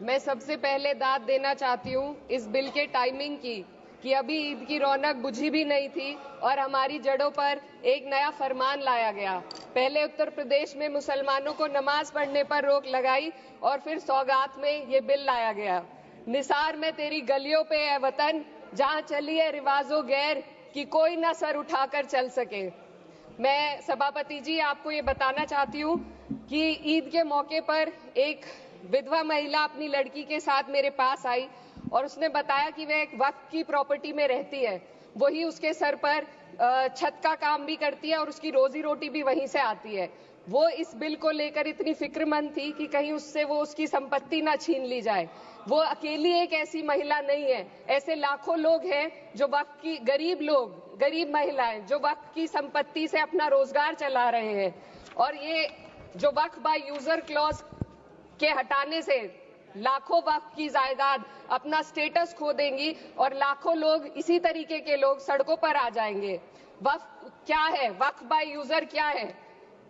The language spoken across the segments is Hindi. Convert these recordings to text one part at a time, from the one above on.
मैं सबसे पहले दाद देना चाहती हूँ इस बिल के टाइमिंग की कि अभी ईद की रौनक बुझी भी नहीं थी और हमारी जड़ों पर एक नया फरमान लाया गया। पहले उत्तर प्रदेश में मुसलमानों को नमाज पढ़ने पर रोक लगाई और फिर सौगात में ये बिल लाया गया। निसार में तेरी गलियों पे है वतन, जहाँ चली है रिवाजो गैर कि कोई ना सर उठाकर चल सके। मैं सभापति जी आपको ये बताना चाहती हूँ कि ईद के मौके पर एक विधवा महिला अपनी लड़की के साथ मेरे पास आई और उसने बताया कि वह एक वक्फ की प्रॉपर्टी में रहती है, वही उसके सर पर छत का काम भी करती है और उसकी रोजी रोटी भी वहीं से आती है। वो इस बिल को लेकर इतनी फिक्रमंद थी कि कहीं उससे वो उसकी संपत्ति ना छीन ली जाए। वो अकेली एक ऐसी महिला नहीं है, ऐसे लाखों लोग हैं जो वक्फ की गरीब महिलाएं जो वक्फ की संपत्ति से अपना रोजगार चला रहे हैं। और ये जो वक्फ बाय यूजर क्लॉज के हटाने से लाखों वक्फ की जायदाद अपना स्टेटस खो देंगी और लाखों लोग इसी तरीके के लोग सड़कों पर आ जाएंगे। वक्फ क्या है? वक्फ बाय यूजर क्या है?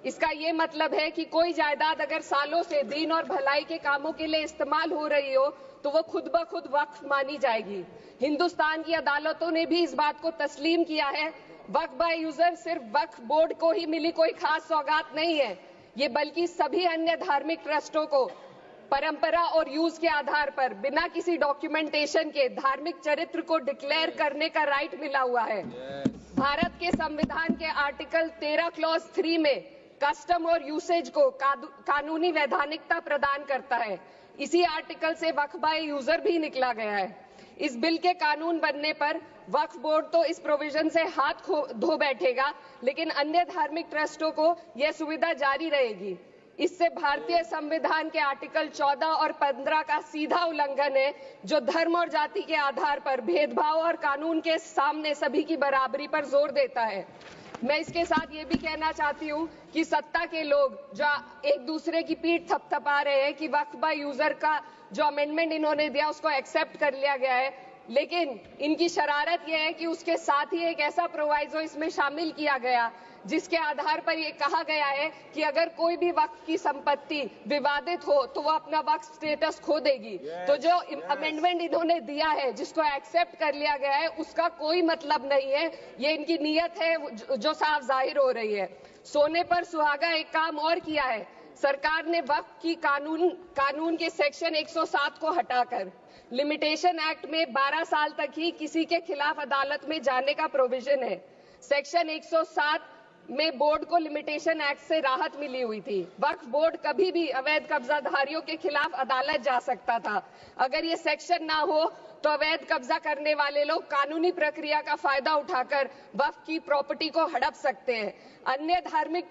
इसका ये मतलब है कि कोई जायदाद अगर सालों से दीन और भलाई के कामों के लिए इस्तेमाल हो रही हो तो वो खुद ब खुद वक्फ मानी जाएगी। हिंदुस्तान की अदालतों ने भी इस बात को तस्लीम किया है। वक्फ बाय यूजर सिर्फ वक्फ बोर्ड को ही मिली कोई खास सौगात नहीं है, ये बल्कि सभी अन्य धार्मिक ट्रस्टों को परंपरा और यूज के आधार पर बिना किसी डॉक्यूमेंटेशन के धार्मिक चरित्र को डिक्लेयर करने का राइट मिला हुआ है। भारत के संविधान के आर्टिकल 13 क्लॉज 3 में कस्टम और यूसेज को कानूनी वैधानिकता प्रदान करता है। इसी आर्टिकल से वक्फ बाय यूजर भी निकला गया है। इस बिल के कानून बनने पर वक्फ बोर्ड तो इस प्रोविजन से हाथ धो बैठेगा, लेकिन अन्य धार्मिक ट्रस्टों को यह सुविधा जारी रहेगी। इससे भारतीय संविधान के आर्टिकल 14 और 15 का सीधा उल्लंघन है, जो धर्म और जाति के आधार पर भेदभाव और कानून के सामने सभी की बराबरी पर जोर देता है। मैं इसके साथ ये भी कहना चाहती हूँ कि सत्ता के लोग जो एक दूसरे की पीठ थपथपा रहे हैं कि वक्फ बाय यूजर का जो अमेंडमेंट इन्होंने दिया उसको एक्सेप्ट कर लिया गया है, लेकिन इनकी शरारत यह है कि उसके साथ ही एक ऐसा प्रोवाइजो इसमें शामिल किया गया जिसके आधार पर यह कहा गया है कि अगर कोई भी वक्फ की संपत्ति विवादित हो तो वो अपना वक्फ स्टेटस खो देगी। तो जो अमेंडमेंट इन्होंने दिया है, जिसको एक्सेप्ट कर लिया गया है, उसका कोई मतलब नहीं है। ये इनकी नीयत है जो साफ जाहिर हो रही है। सोने पर सुहागा एक काम और किया है। सरकार ने वक्फ की कानून के सेक्शन 107 को हटाकर लिमिटेशन एक्ट में 12 साल तक ही किसी के खिलाफ अदालत में जाने का प्रोविजन है। सेक्शन 107 में बोर्ड को लिमिटेशन एक्ट से राहत मिली हुई थी। वक्फ बोर्ड कभी भी अवैध कब्जाधारियों के खिलाफ अदालत जा सकता था। अगर ये सेक्शन ना हो तो अवैध कब्जा करने वाले लोग कानूनी प्रक्रिया का फायदा उठाकर वक्फ की प्रॉपर्टी को हड़प सकते हैं। अन्य धार्मिक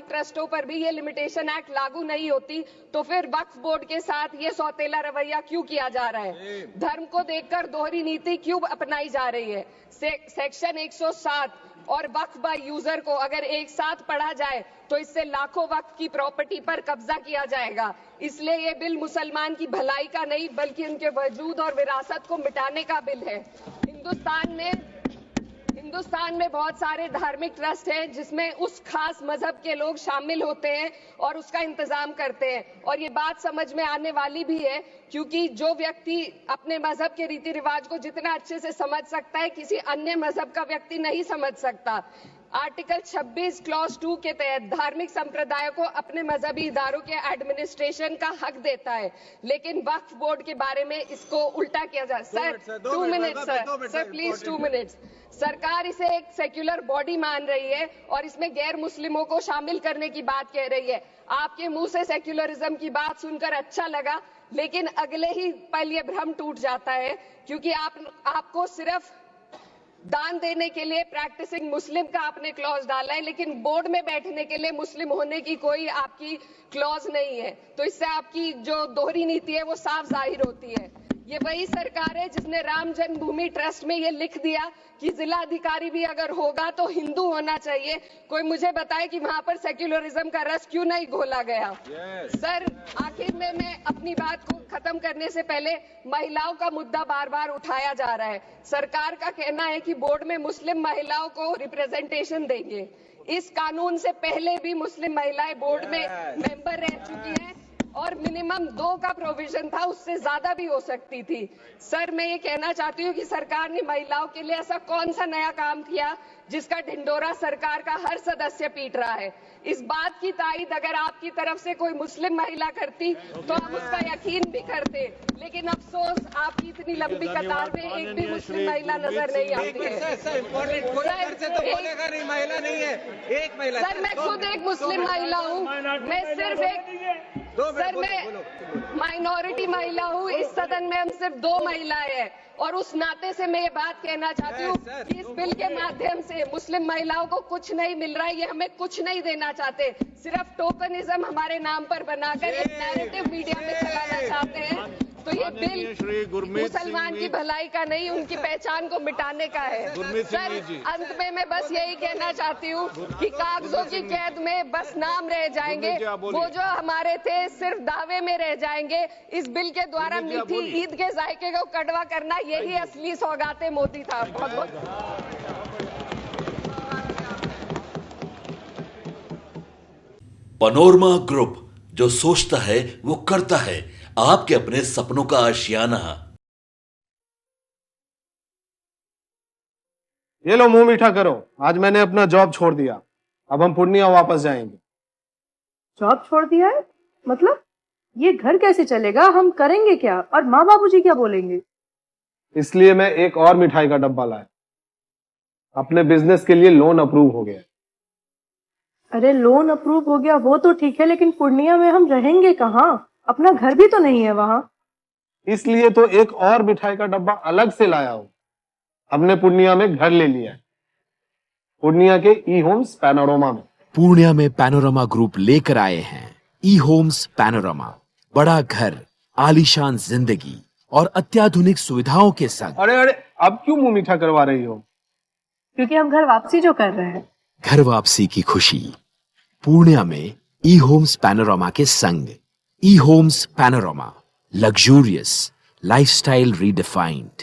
ट्रस्टों पर भी ये लिमिटेशन एक्ट लागू नहीं होती, तो फिर वक्फ बोर्ड के साथ ये सौतेला रवैया क्यों किया जा रहा है? धर्म को देखकर दोहरी नीति क्यों अपनाई जा रही है? सेक्शन 107 और वक्फ बाय यूजर को अगर एक साथ पढ़ा जाए तो इससे लाखों वक्फ की प्रॉपर्टी पर कब्जा किया जाएगा। इसलिए ये बिल मुसलमान की भलाई का नहीं बल्कि उनके वजूद और विरासत को मिटाने का बिल है। हिंदुस्तान में बहुत सारे धार्मिक ट्रस्ट हैं जिसमें उस खास मजहब के लोग शामिल होते हैं और उसका इंतजाम करते हैं। और ये बात समझ में आने वाली भी है, क्योंकि जो व्यक्ति अपने मजहब के रीति रिवाज को जितना अच्छे से समझ सकता है, किसी अन्य मजहब का व्यक्ति नहीं समझ सकता। आर्टिकल 26 क्लॉज 2 के तहत धार्मिक संप्रदायों को अपने मजहबी इदारों के एडमिनिस्ट्रेशन का हक देता है, लेकिन वक्फ बोर्ड के बारे में इसको उल्टा किया जाए। Sir 2 minute sir please 2 minutes. सरकार इसे एक सेक्युलर बॉडी मान रही है और इसमें गैर मुस्लिमों को शामिल करने की बात कह रही है। आपके मुंह से सेक्युलरिज्म की बात सुनकर अच्छा लगा, लेकिन अगले ही पल ये भ्रम टूट जाता है, क्योंकि आपको सिर्फ दान देने के लिए प्रैक्टिसिंग मुस्लिम का आपने क्लॉज डाला है, लेकिन बोर्ड में बैठने के लिए मुस्लिम होने की कोई आपकी क्लॉज नहीं है। तो इससे आपकी जो दोहरी नीति है वो साफ जाहिर होती है। ये वही सरकार है जिसने राम जन्मभूमि ट्रस्ट में ये लिख दिया कि जिला अधिकारी भी अगर होगा तो हिंदू होना चाहिए। कोई मुझे बताए कि वहां पर सेक्युलरिज्म का रस क्यों नहीं घोला गया? सर आखिर में मैं अपनी बात को खत्म करने से पहले महिलाओं का मुद्दा बार बार उठाया जा रहा है। सरकार का कहना है कि बोर्ड में मुस्लिम महिलाओं को रिप्रेजेंटेशन देंगे। इस कानून से पहले भी मुस्लिम महिलाएं बोर्ड में मेंबर रह चुकी हैं। मिनिमम 2 का प्रोविजन था, उससे ज्यादा भी हो सकती थी। सर, मैं ये कहना चाहती हूँ कि सरकार ने महिलाओं के लिए ऐसा कौन सा नया काम किया जिसका ढिंडोरा सरकार का हर सदस्य पीट रहा है। इस बात की तायीद अगर आपकी तरफ से कोई मुस्लिम महिला करती तो हम उसका यकीन भी करते, लेकिन अफसोस आपकी इतनी लंबी कतार में एक भी मुस्लिम महिला नजर नहीं आती है। सर, मैं खुद एक मुस्लिम महिला हूँ, मैं सिर्फ सर मैं माइनॉरिटी महिला हूँ। इस सदन में हम सिर्फ 2 महिलाएं हैं और उस नाते से मैं ये बात कहना चाहती हूँ कि इस बिल के माध्यम से मुस्लिम महिलाओं को कुछ नहीं मिल रहा है, ये हमें कुछ नहीं देना चाहते, सिर्फ टोकनिज्म हमारे नाम पर बनाकर एक नैरेटिव मीडिया में चलाना चाहते हैं। तो ये बिल मुसलमान की भलाई का नहीं, उनकी पहचान को मिटाने का है। सर, अंत में मैं बस यही कहना चाहती हूँ कि कागजों की कैद में बस नाम रह जाएंगे, वो जो हमारे थे सिर्फ दावे में रह जाएंगे। इस बिल के द्वारा मीठी ईद के जायके को कड़वा करना, यही असली सौगाते मोदी था। बहुत बहुत पनोरमा ग्रुप, जो सोचता है वो करता है। आपके अपने सपनों का आशियाना। ये लो, मुंह मीठा करो। आज मैंने अपना जॉब छोड़ दिया, अब हम पूर्णिया वापस जाएंगे। जॉब छोड़ दिया है? मतलब ये घर कैसे चलेगा? हम करेंगे क्या? और माँ बाबूजी क्या बोलेंगे? इसलिए मैं एक और मिठाई का डब्बा लाया। अपने बिजनेस के लिए लोन अप्रूव हो गया। अरे लोन अप्रूव हो गया वो तो ठीक है, लेकिन पूर्णिया में हम रहेंगे कहाँ? अपना घर भी तो नहीं है वहाँ। इसलिए तो एक और मिठाई का डब्बा अलग से लाया हूँ। हमने पूर्णिया में घर ले लिया है, पूर्णिया के ई होम्स पैनोरमा में। पूर्णिया में पैनोरमा ग्रुप लेकर आए हैं ई होम्स पैनोरमा। बड़ा घर, आलीशान जिंदगी और अत्याधुनिक सुविधाओं के संग। अरे अरे, अब क्यों मुंह मीठा करवा रही हो? क्योंकि हम घर वापसी जो कर रहे हैं। घर वापसी की खुशी पूर्णिया में ई होम्स पैनोरमा के संग। ई Homes Panorama, luxurious lifestyle redefined.